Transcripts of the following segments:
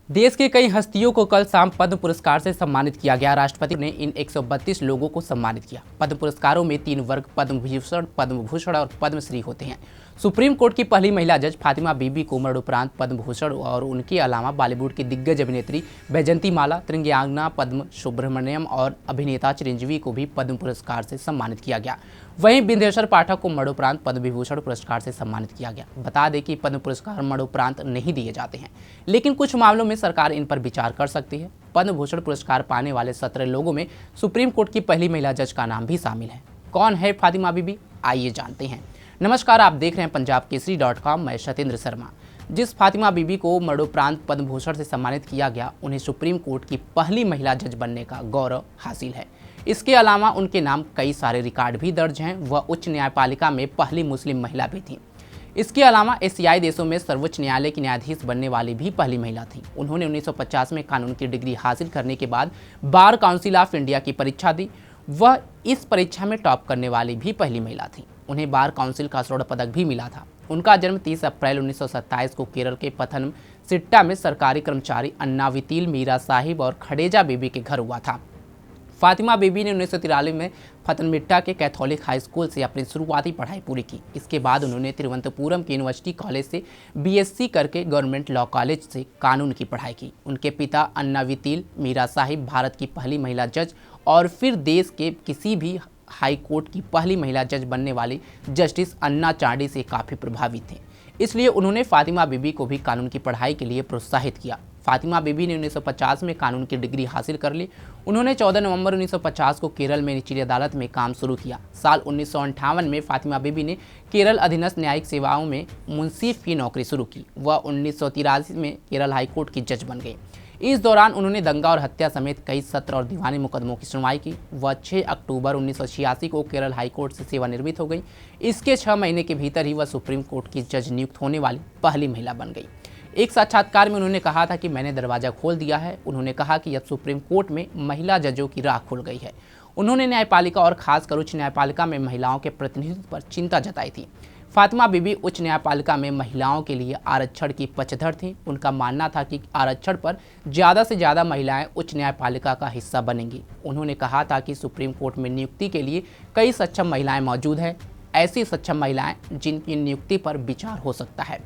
देश के कई हस्तियों को कल शाम पद्म पुरस्कार से सम्मानित किया गया। राष्ट्रपति ने इन 132 लोगों को सम्मानित किया। पद्म पुरस्कारों में 3 वर्ग पद्म विभूषण, पद्म भूषण और पद्मश्री होते हैं। सुप्रीम कोर्ट की पहली महिला जज फातिमा बीबी को मरणोपरांत पद्म भूषण और उनके अलावा बॉलीवुड की दिग्गज अभिनेत्री बैजंती माला, त्रिंगांगना पद्म सुब्रमण्यम और अभिनेता चिरंजीवी को भी पद्म पुरस्कार से सम्मानित किया गया। वहीं बिंदेश्वर पाठक को मरणोपरांत पद्म विभूषण पुरस्कार से सम्मानित किया गया। बता दें कि पद्म पुरस्कार मरणोपरांत नहीं दिए जाते हैं, लेकिन कुछ मामलों में सरकार इन पर विचार कर सकती है। पद्म भूषण पुरस्कार पाने वाले 17 लोगों में सुप्रीम कोर्ट की पहली महिला जज का नाम भी शामिल है। कौन है फातिमा बीबी, आइए जानते हैं। नमस्कार, आप देख रहे हैं पंजाबकेसरी.com। मैं सतेंद्र शर्मा। जिस फातिमा बीबी को मरणोपरांत पद्म भूषण से सम्मानित किया गया, उन्हें सुप्रीम कोर्ट की पहली महिला जज बनने का गौरव हासिल है। इसके अलावा उनके नाम कई सारे रिकॉर्ड भी दर्ज हैं। वह उच्च न्यायपालिका में पहली मुस्लिम महिला भी थी। इसके अलावा एशियाई देशों में सर्वोच्च न्यायालय की न्यायाधीश बनने वाली भी पहली महिला थी। उन्होंने 1950 में कानून की डिग्री हासिल करने के बाद बार काउंसिल ऑफ इंडिया की परीक्षा दी। वह इस परीक्षा में टॉप करने वाली भी पहली महिला थी। उन्हें बार काउंसिल का स्वर्ण पदक भी मिला था। उनका जन्म 30 अप्रैल 1927 को केरल के पथनमथिट्टा में सरकारी कर्मचारी अन्नावितिल मीरा साहिब और खडेजा बीबी के घर हुआ था। फातिमा बीबी ने 1943 में पथनमथिट्टा के कैथोलिक हाई स्कूल से अपनी शुरुआती पढ़ाई पूरी की। इसके बाद उन्होंने तिरुवनंतपुरम के यूनिवर्सिटी कॉलेज से बीएससी करके गवर्नमेंट लॉ कॉलेज से कानून की पढ़ाई की। उनके पिता अन्नावितिल मीरा साहिब भारत की पहली महिला जज और फिर देश के किसी भी हाई कोर्ट की पहली महिला जज बनने वाली जस्टिस अन्ना चांडी से काफ़ी प्रभावित थे। इसलिए उन्होंने फातिमा बीबी को भी कानून की पढ़ाई के लिए प्रोत्साहित किया। फातिमा बीबी ने 1950 में कानून की डिग्री हासिल कर ली। उन्होंने 14 नवंबर 1950 को केरल में निचली अदालत में काम शुरू किया। साल 1958 में फातिमा बीबी ने केरल अधीनस्थ न्यायिक सेवाओं में मुंसिफ की नौकरी शुरू की। वह 1983 में केरल हाईकोर्ट की जज बन गई। इस दौरान उन्होंने दंगा और हत्या समेत कई सत्र और दीवानी मुकदमों की सुनवाई की। वह 6 अक्टूबर 1986 को केरल हाईकोर्ट से सेवानिवृत्त हो गई। इसके 6 महीने के भीतर ही वह सुप्रीम कोर्ट की जज नियुक्त होने वाली पहली महिला बन गई। एक साक्षात्कार में उन्होंने कहा था कि मैंने दरवाजा खोल दिया है। उन्होंने कहा कि अब सुप्रीम कोर्ट में महिला जजों की राह खुल गई है। उन्होंने न्यायपालिका और खासकर उच्च न्यायपालिका में महिलाओं के प्रतिनिधित्व पर चिंता जताई थी। फातिमा बीबी उच्च न्यायपालिका में महिलाओं के लिए आरक्षण की पक्षधर थी। उनका मानना था कि आरक्षण पर ज़्यादा से ज़्यादा महिलाएं उच्च न्यायपालिका का हिस्सा बनेंगी। उन्होंने कहा था कि सुप्रीम कोर्ट में नियुक्ति के लिए कई सक्षम महिलाएं मौजूद हैं, ऐसी सक्षम महिलाएं जिनकी नियुक्ति पर विचार हो सकता है।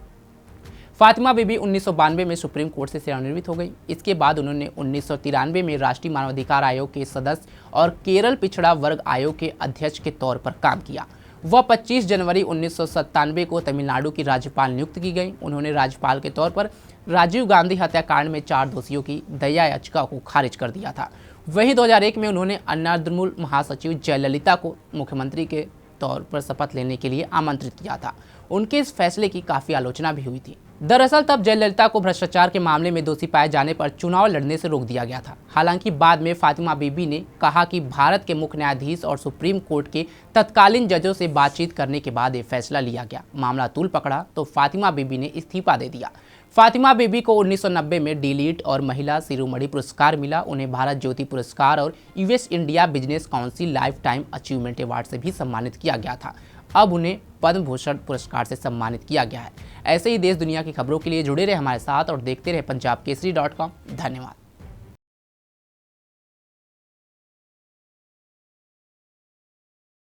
फातिमा बीबी 1992 में सुप्रीम कोर्ट से सेवानिवृत्त हो गई। इसके बाद उन्होंने 1993 में राष्ट्रीय मानवाधिकार आयोग के सदस्य और केरल पिछड़ा वर्ग आयोग के अध्यक्ष के तौर पर काम किया। वह 25 जनवरी 1997 को तमिलनाडु की राज्यपाल नियुक्त की गई। उन्होंने राज्यपाल के तौर पर राजीव गांधी हत्याकांड में 4 दोषियों की दया याचिका को खारिज कर दिया था। वहीं 2001 में उन्होंने अन्नाद्रमुल महासचिव जयललिता को मुख्यमंत्री के तौर पर शपथ लेने के लिए आमंत्रित किया था। उनके इस फैसले की काफ़ी आलोचना भी हुई थी। दरअसल तब जयललिता को भ्रष्टाचार के मामले में दोषी पाए जाने पर चुनाव लड़ने से रोक दिया गया था। हालांकि बाद में फातिमा बीबी ने कहा कि भारत के मुख्य न्यायाधीश और सुप्रीम कोर्ट के तत्कालीन जजों से बातचीत करने के बाद ये फैसला लिया गया। मामला तूल पकड़ा तो फातिमा बीबी ने इस्तीफा दे दिया। फातिमा बीबी को 1990 में डिलीट और महिला शिरोमणि पुरस्कार मिला। उन्हें भारत ज्योति पुरस्कार और US India business council life time achievement award से भी सम्मानित किया गया था। अब उन्हें पद्म भूषण पुरस्कार से सम्मानित किया गया है। ऐसे ही देश दुनिया की खबरों के लिए जुड़े रहे हमारे साथ और देखते रहे पंजाबकेसरी.com। धन्यवाद।